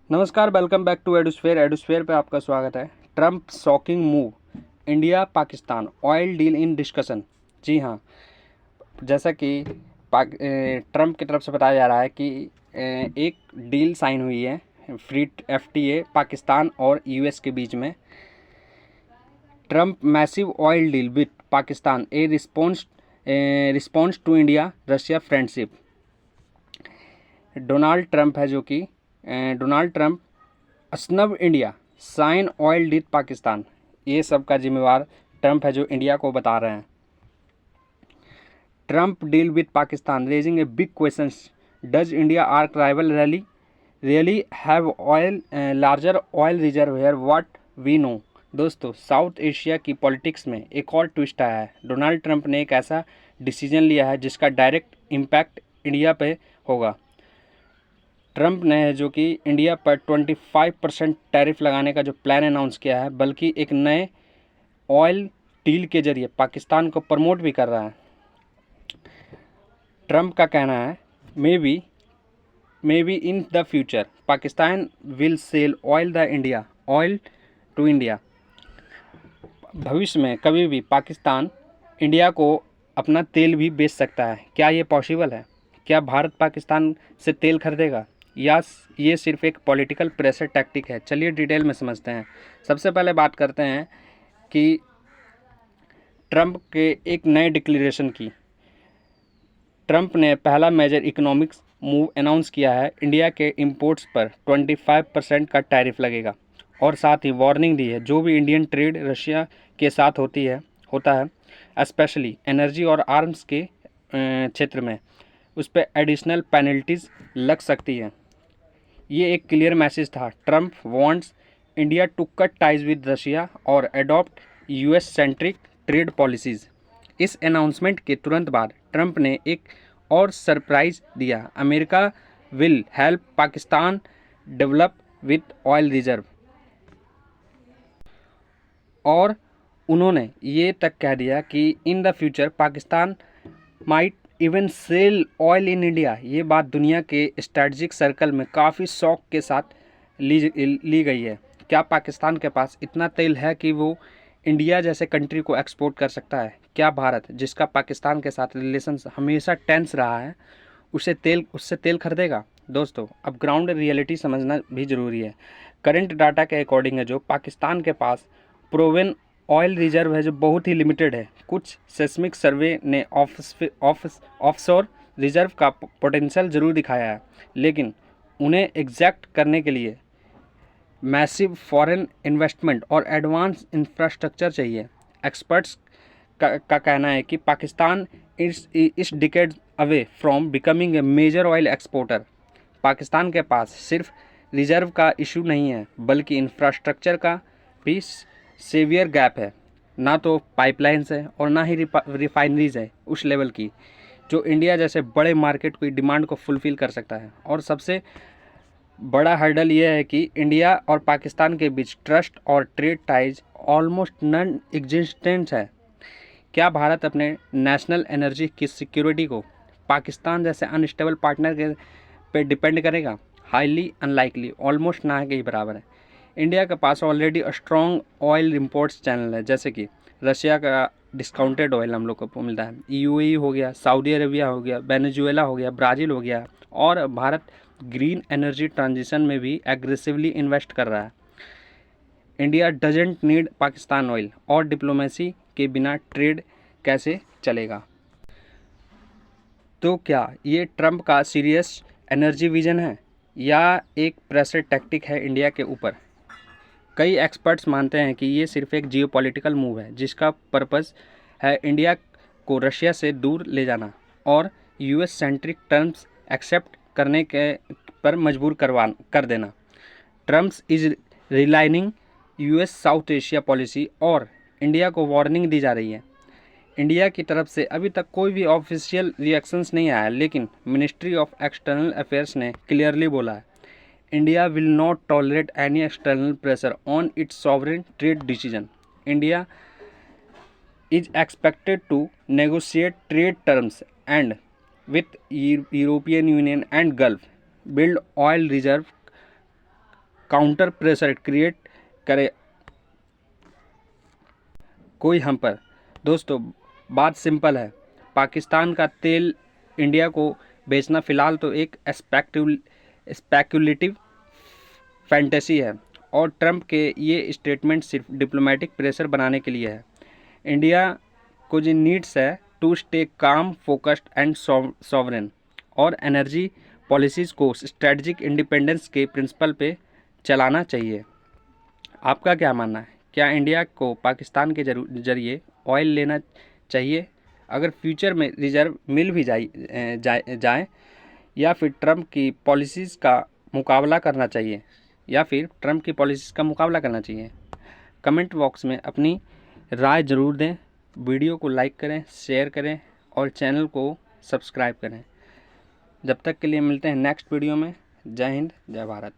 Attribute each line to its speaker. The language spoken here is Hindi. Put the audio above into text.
Speaker 1: नमस्कार, welcome back to Edusphere. Edusphere पे आपका स्वागत है। Trump shocking move, India Pakistan oil deal in discussion. जी हाँ, जैसा कि ट्रंप की तरफ से बताया जा रहा है कि एक डील साइन हुई है, फ्री FTA पाकिस्तान और US के बीच में। Trump massive oil deal with Pakistan a response to India Russia friendship. Donald Trump snub India sign oil deal Pakistan. ये सब का जिम्मेवार ट्रंप है, जो इंडिया को बता रहे हैं। Trump deal with Pakistan raising a big question, does India arch rival really have oil larger oil reserve here what we know. दोस्तों, साउथ एशिया की पॉलिटिक्स में एक और ट्विस्ट आया है। डोनाल्ड ट्रंप ने एक ऐसा डिसीजन लिया है जिसका डायरेक्ट इम्पैक्ट इंडिया पे होगा। ट्रंप ने जो कि इंडिया पर 25% टैरिफ लगाने का जो प्लान अनाउंस किया है, बल्कि एक नए ऑयल डील के जरिए पाकिस्तान को प्रमोट भी कर रहा है। ट्रंप का कहना है, maybe in the future Pakistan will sell oil to India. भविष्य में कभी भी पाकिस्तान इंडिया को अपना तेल भी बेच सकता है। क्या ये पॉसिबल है? क्या भारत पाकिस्तान से तेल खरीदेगा, या ये सिर्फ एक पॉलिटिकल प्रेशर टैक्टिक है? चलिए डिटेल में समझते हैं। सबसे पहले बात करते हैं कि ट्रंप के एक नए डिक्लेरेशन की। ट्रंप ने पहला मेजर इकोनॉमिक्स मूव अनाउंस किया है। इंडिया के इंपोर्ट्स पर 25% का टैरिफ लगेगा, और साथ ही वार्निंग दी है, जो भी इंडियन ट्रेड रशिया के साथ होता है स्पेशली एनर्जी और आर्म्स के क्षेत्र में, उस पर एडिशनल पेनल्टीज लग सकती हैं। ये एक क्लियर मैसेज था। Trump wants India to cut ties with Russia और adopt US centric trade policies. इस अनाउंसमेंट के तुरंत बाद ट्रंप ने एक और सरप्राइज दिया, America will help Pakistan develop with oil reserve. और उन्होंने ये तक कह दिया कि in the future Pakistan might even sell oil in India. ये बात दुनिया के स्ट्रेटजिक सर्कल में काफ़ी शौक के साथ ली गई है। क्या पाकिस्तान के पास इतना तेल है कि वो इंडिया जैसे कंट्री को एक्सपोर्ट कर सकता है? क्या भारत, जिसका पाकिस्तान के साथ रिलेशन हमेशा टेंस रहा है, उससे तेल खरीदेगा? दोस्तों, अब ग्राउंड रियलिटी समझना भी ज़रूरी है। करंट डाटा के अकॉर्डिंग है, जो पाकिस्तान के पास प्रोवन ऑयल रिजर्व है, जो बहुत ही लिमिटेड है। कुछ सेस्मिक सर्वे ने ऑफशोर रिजर्व का पोटेंशियल ज़रूर दिखाया है, लेकिन उन्हें एग्जैक्ट करने के लिए मैसिव फॉरेन इन्वेस्टमेंट और एडवांस इंफ्रास्ट्रक्चर चाहिए। एक्सपर्ट्स का कहना है कि पाकिस्तान इस decade away from becoming a major oil exporter. Pakistan के पास सिर्फ रिजर्व का इशू नहीं है, बल्कि इंफ्रास्ट्रक्चर का भी सेवियर गैप है। ना तो पाइपलाइंस है और ना ही रिफाइनरीज है उस लेवल की, जो इंडिया जैसे बड़े मार्केट की डिमांड को फुलफ़िल कर सकता है। और सबसे बड़ा हर्डल ये है कि इंडिया और पाकिस्तान के बीच ट्रस्ट और trade ties almost non existent है। क्या भारत अपने नेशनल एनर्जी की सिक्योरिटी को पाकिस्तान जैसे अनस्टेबल पार्टनर के पे डिपेंड करेगा? हाईली अनलाइकली, ऑलमोस्ट ना के ही बराबर है। इंडिया के पास already strong oil imports channel है, जैसे कि रशिया का डिस्काउंटेड ऑयल हम लोग को मिलता है, UAE हो गया, सऊदी अरेबिया हो गया, वेनेजुएला हो गया, ब्राज़ील हो गया। और भारत ग्रीन एनर्जी ट्रांजिशन में भी एग्रेसिवली इन्वेस्ट कर रहा है। India doesn't need Pakistan oil, और डिप्लोमेसी के बिना ट्रेड कैसे चलेगा? तो क्या ये ट्रंप का सीरियस एनर्जी विजन है, या एक प्रेशर टैक्टिक है इंडिया के ऊपर? कई एक्सपर्ट्स मानते हैं कि ये सिर्फ एक जियोपॉलिटिकल मूव है, जिसका पर्पस है इंडिया को रशिया से दूर ले जाना और US सेंट्रिक टर्म्स एक्सेप्ट करने के पर मजबूर कर देना। Trump's is realigning US South Asia policy, और इंडिया को वार्निंग दी जा रही है। इंडिया की तरफ से अभी तक कोई भी ऑफिशियल रिएक्शंस नहीं आया, लेकिन मिनिस्ट्री ऑफ एक्सटर्नल अफेयर्स ने क्लियरली बोला है, India will not tolerate any external pressure on it's sovereign trade decision. India is expected to negotiate trade terms and with European Union and Gulf, build oil reserve counter pressure create करे कोई हम पर। दोस्तों बात सिंपल है, पाकिस्तान का तेल इंडिया को बेचना फ़िलहाल तो एक स्पेकुलेटिव फैंटेसी है और ट्रंप के ये स्टेटमेंट सिर्फ डिप्लोमेटिक प्रेशर बनाने के लिए है। इंडिया को जो नीड्स है to stay calm, focused and sovereign और एनर्जी पॉलिसीज़ को स्ट्रेटजिक इंडिपेंडेंस के प्रिंसिपल पे चलाना चाहिए। आपका क्या मानना है? क्या इंडिया को पाकिस्तान के जरिए ऑयल लेना चाहिए अगर फ्यूचर में रिजर्व मिल भी जाए, या फिर ट्रंप की पॉलिसीज़ का मुकाबला करना चाहिए कमेंट बॉक्स में अपनी राय ज़रूर दें। वीडियो को लाइक करें, शेयर करें और चैनल को सब्सक्राइब करें। जब तक के लिए मिलते हैं नेक्स्ट वीडियो में। जय हिंद, जय भारत।